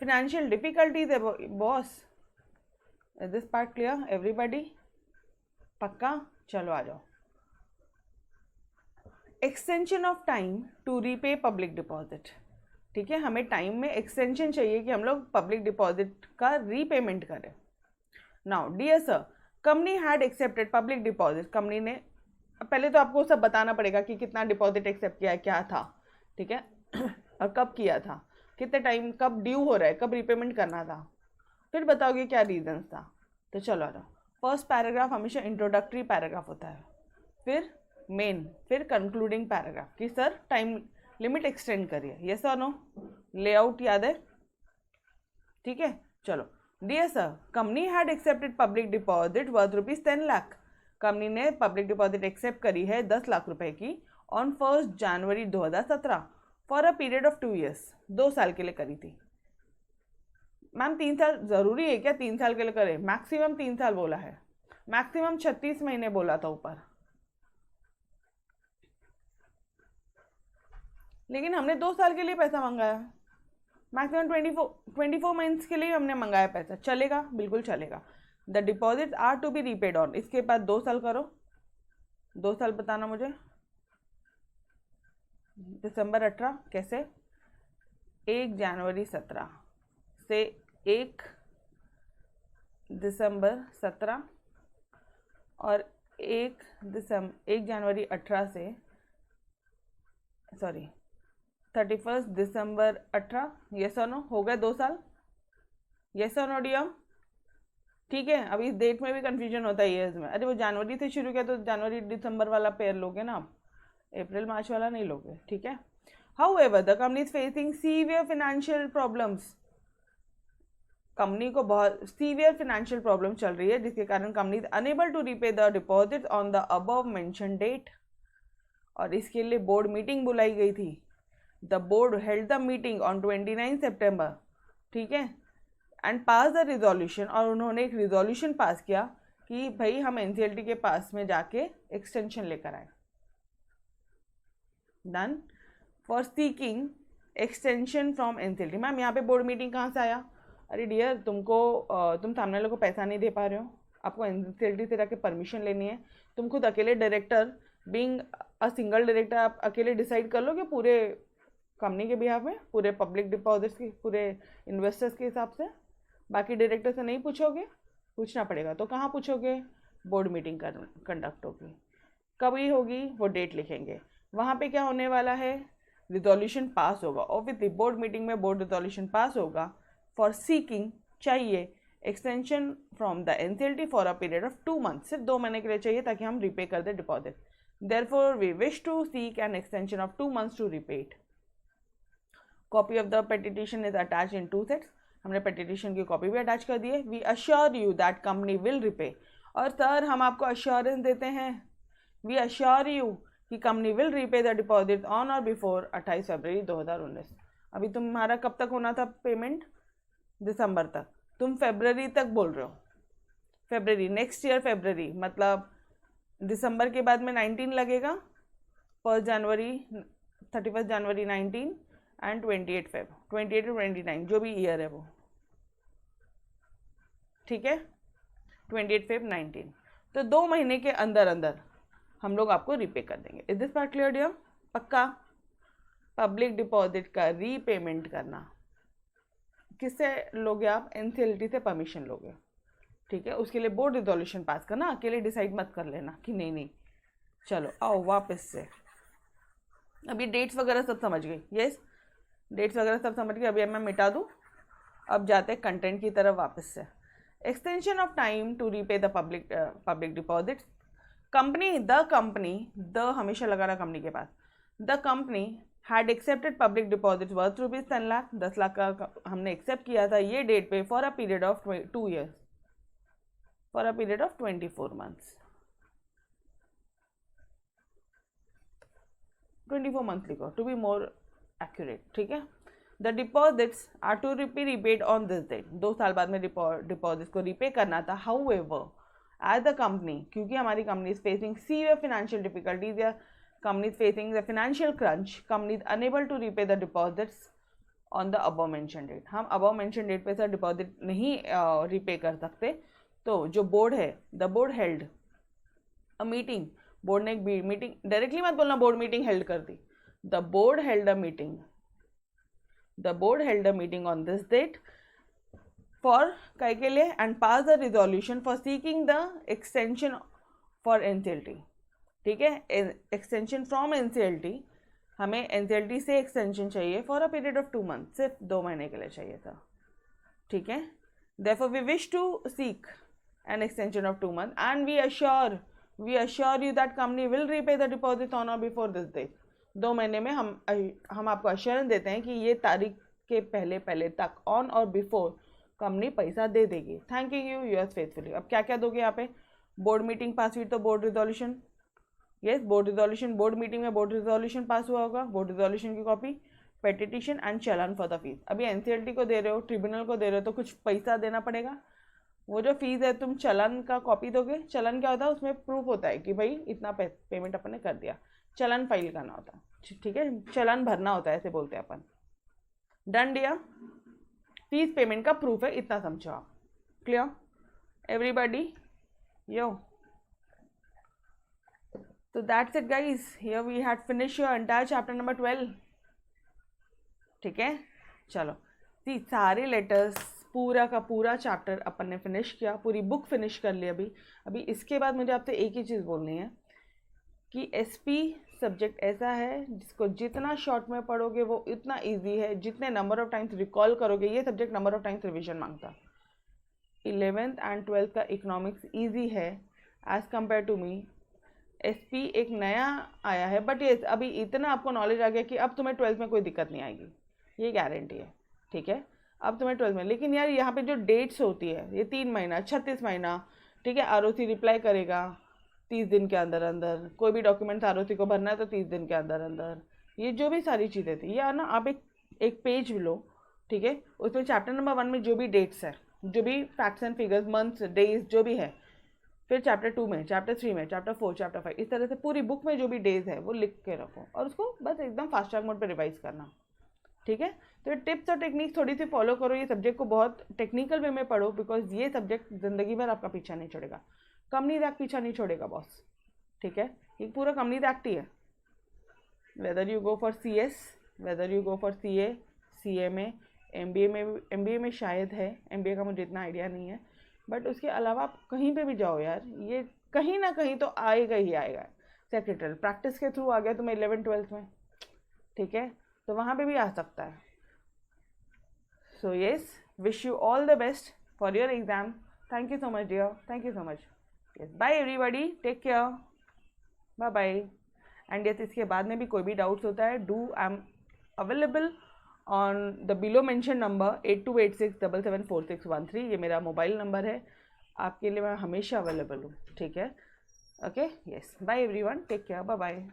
फाइनेंशियल डिफिकल्टीज है boss. Is this part clear everybody? पक्का? चलो आ जाओ. Extension of time to repay public deposit. ठीक है. हमें टाइम में एक्सटेंशन चाहिए कि हम लोग पब्लिक डिपॉजिट का रीपेमेंट करें. Now dear sir, company had accepted public deposit. Company ने, पहले तो आपको सब बताना पड़ेगा कि कितना डिपॉजिट एक्सेप्ट किया है, क्या था. ठीक है. और कब किया था, कितने टाइम, कब ड्यू हो रहा है, कब रिपेमेंट करना था. फिर बताओगे क्या रीजंस था. तो चलो आ जाओ. फर्स्ट पैराग्राफ हमेशा इंट्रोडक्टरी पैराग्राफ होता है, फिर मेन, फिर कंक्लूडिंग पैराग्राफ कि सर टाइम लिमिट एक्सटेंड करिए. यस और नो? लेआउट याद है? ठीक है. चलो. Dear sir, company had accepted public deposit worth ₹10 lakh. कंपनी ने पब्लिक डिपॉजिट एक्सेप्ट करी है 10 लाख रुपए की on 1 January 2017 for a period of 2 years. 2 साल के लिए करी थी. मैम 3 साल ज़रूरी है क्या 3 साल के लिए करें? मैक्सिमम 3 साल बोला है, मैक्सिमम 36 महीने बोला था ऊपर, लेकिन हमने 2 साल के लिए पैसा मंगाया, मैक्सिमम 24 मंथ्स के लिए हमने मंगाया पैसा। चलेगा, बिल्कुल चलेगा। The deposit are to be repaid on, इसके बाद 2 साल करो, 2 साल बताना मुझे। दिसंबर 18 कैसे? 1 जनवरी 17 से 1 दिसंबर 17 और 1 जनवरी 18 से 31 दिसंबर 18, यस और नो, हो गए 2 साल, यस और नो डियर? ठीक है, अभी इस डेट में भी कंफ्यूजन होता है ईयर्स में। अरे वो जनवरी से शुरू किया तो जनवरी दिसंबर वाला पेयर लोगे ना आप, अप्रैल मार्च वाला नहीं लोगे, ठीक है। However the company is facing severe financial problems, company को बहुत सीवियर फाइनेंशियल प्रॉब्लम चल रही है, जिसके कारण company is unable to repay the deposit on the above mention date, और इसके लिए बोर्ड मीटिंग बुलाई गई थी। The board held the meeting on 29 September, ठीक है, एंड पास द रिजोल्यूशन, और उन्होंने एक रिजोल्यूशन पास किया कि भाई हम एनसीएलटी के पास में जाके एक्सटेंशन लेकर आए। Done. For seeking extension from NCLT. Ma'am यहाँ पे बोर्ड मीटिंग कहाँ से आया? अरे डियर, तुम सामने वालों को पैसा नहीं दे पा रहे हो, आपको एनसीएलटी से जाके परमिशन लेनी है, तुम खुद अकेले director, being a single director, आप अकेले डिसाइड कर लो कि पूरे कंपनी के बिहाफ में, पूरे पब्लिक डिपॉजिट्स के, पूरे इन्वेस्टर्स के हिसाब से, बाकी डायरेक्टर से नहीं पूछोगे? पूछना पड़ेगा। तो कहाँ पूछोगे? बोर्ड मीटिंग कंडक्ट होगी। कभी होगी वो डेट लिखेंगे, वहाँ पे क्या होने वाला है? रिजोल्यूशन पास होगा। ऑब्वियसली बोर्ड मीटिंग में बोर्ड रिजोल्यूशन पास होगा। फॉर सीकिंग चाहिए extension from the NCLT for a period of 2 month, सिर्फ 2 महीने के लिए चाहिए ताकि हम रिपे कर दे deposit. Therefore we wish to seek an extension of 2 months to repay इट। Copy of the petition is attach in 2 sets, हमने पेटिशन की कॉपी भी अटैच कर दी है। We assure you that company will repay, और सर हम आपको अश्योरेंस देते हैं, वी अश्योर यू कि company will repay the deposit on और बिफोर 28 फरवरी 2019। अभी तुम्हारा कब तक होना था पेमेंट? दिसंबर तक, तुम फरवरी तक बोल रहे हो। फरवरी, नेक्स्ट ईयर फरवरी, मतलब दिसंबर के बाद में 19 लगेगा, 1 जनवरी 31 जनवरी 19 एंड 28 फेब, 28 टू 29 जो भी ईयर है वो, ठीक है, 28 फेब 19। तो 2 महीने के अंदर अंदर हम लोग आपको रीपे कर देंगे। Is this part clear dear? पक्का? पब्लिक डिपॉजिट का रीपेमेंट करना किससे लोगे आप? एनसीएलटी से परमिशन लोगे, ठीक है। उसके लिए बोर्ड रिजोल्यूशन पास करना, अकेले डिसाइड मत कर लेना कि नहीं नहीं। चलो आओ वापस से, अभी डेट्स वगैरह सब समझ गई? यस, डेट्स वगैरह सब समझ गई। अभी मैं मिटा दूँ, अब जाते हैं कंटेंट की तरफ वापस से। Extension of time to repay the public deposits. Company द हमेशा लगा रहा कंपनी के पास। The company had accepted public deposit worth rupees 10 lakh, 10 lakh का हमने एक्सेप्ट किया था ये डेट पे, for a period of 2 years, for a period of 24 months, 24 month लिखो टू बी मोर एक्यूरेट, ठीक है। The deposits are to be repaid on this date, 2 साल बाद में डिपॉजिट को रीपे करना था। हाउएवर एज द कंपनी, क्योंकि हमारी company is facing severe financial difficulties या company is facing the financial crunch, company is unable to repay the deposits on the above mentioned date। हम above mentioned date पे sir deposit नहीं repay कर सकते, तो जो बोर्ड है, the board held a meeting, board ने एक मीटिंग, डायरेक्टली मत बोलना बोर्ड मीटिंग हेल्ड कर दी, the board held a meeting, the board held a meeting on this date for काय के लिए, and pass the resolution for seeking the extension for NCLT, ठीक है। एक्सटेंशन फ्रॉम एनसीएलटी, हमें एनसीएलटी से extension चाहिए for a period of 2 months, सिर्फ 2 महीने के लिए चाहिए था, ठीक है। Therefore we wish to seek an extension of 2 months and we assure you that company will repay the deposit on और बिफोर दिस डेट। 2 महीने में हम आपको अश्योरेंस देते हैं कि ये तारीख के पहले तक ऑन और बिफोर कंपनी पैसा दे देगी। Thank you yours faithfully. अब क्या क्या दोगे यहाँ पे? बोर्ड मीटिंग पास हुई तो board resolution, yes board resolution, board meeting में बोर्ड रिजोल्यूशन पास हुआ होगा, बोर्ड रिजोल्यूशन की copy, petition and challan for the fees. अभी एनसीएलटी को दे रहे हो, ट्रिब्यूनल को दे रहे हो, तो कुछ पैसा देना पड़ेगा। वो जो फीस है तुम चलान का कॉपी दोगे। चलान क्या होता है, उसमें प्रूफ होता है कि भाई इतना पेमेंट अपन ने कर दिया। चलान फाइल करना होता है, ठीक है, चलान भरना होता है, ऐसे बोलते हैं अपन। डन डियर, फीस पेमेंट का प्रूफ है, इतना समझो आप। Clear everybody? Yo, so that's it guys, here we had finished your entire chapter number 12। ठीक है, चलो सारे लेटर्स पूरा का पूरा चैप्टर अपन ने फिनिश किया, पूरी बुक फिनिश कर ली। अभी इसके बाद मुझे आपसे एक ही चीज़ बोलनी है कि एसपी सब्जेक्ट ऐसा है जिसको जितना शॉर्ट में पढ़ोगे वो इतना इजी है, जितने नंबर ऑफ टाइम्स रिकॉल करोगे। ये subject number of times revision मांगता। 11th एंड 12th का इकोनॉमिक्स ईजी है as compare to me. SP एक नया आया है, बट ये अभी इतना आपको नॉलेज आ गया कि अब तुम्हें 12th में कोई दिक्कत नहीं आएगी, ये गारंटी है। ठीक है, अब तुम्हें 12th में, लेकिन यार यहाँ पे जो डेट्स होती है, ये 3 महीना 36 महीना, ठीक है, आरओसी रिप्लाई करेगा 30 दिन के अंदर अंदर, कोई भी डॉक्यूमेंट्स आरओसी को भरना है तो 30 दिन के अंदर अंदर, ये जो भी सारी चीज़ें थी, या ना आप एक पेज लो, ठीक है, उसमें चैप्टर नंबर 1 में जो भी डेट्स है, जो भी facts and figures, months, days जो भी है, फिर चैप्टर 2 में, चैप्टर 3 में, चैप्टर 4, चैप्टर 5, इस तरह से पूरी बुक में जो भी डेज है वो लिख के रखो और उसको बस एकदम फास्ट ट्रैक मोड पे रिवाइज करना। ठीक है, तो टिप्स और टेक्निक्स थोड़ी सी फॉलो करो। ये सब्जेक्ट को बहुत टेक्निकल वे में पढ़ो, बिकॉज ये सब्जेक्ट जिंदगी भर आपका पीछा नहीं छोड़ेगा। कंपनीज एक्ट पीछा नहीं छोड़ेगा बॉस। ठीक है, ये पूरा कंपनीज एक्ट ही है। Whether you go for CS, whether you go for CA, CMA, MBA में शायद है, MBA का मुझे इतना आइडिया नहीं है, बट उसके अलावा आप कहीं पे भी जाओ यार, ये कहीं ना कहीं तो आएगा ही आएगा। सेक्रेटरी प्रैक्टिस के थ्रू आ गया तुम्हें 11th-12th में, ठीक है, तो वहाँ पे भी आ सकता है। So yes, wish you all the best for your exam. Thank you so much dear, thank you so much. Yes, bye everybody, take care, bye bye. And yes, इसके बाद में भी कोई भी डाउट्स होता है, do I am available on the below mention number 8286774613। ये मेरा मोबाइल नंबर है, आपके लिए मैं हमेशा अवेलेबल हूँ। ठीक है, okay, yes, bye everyone, take care, bye bye.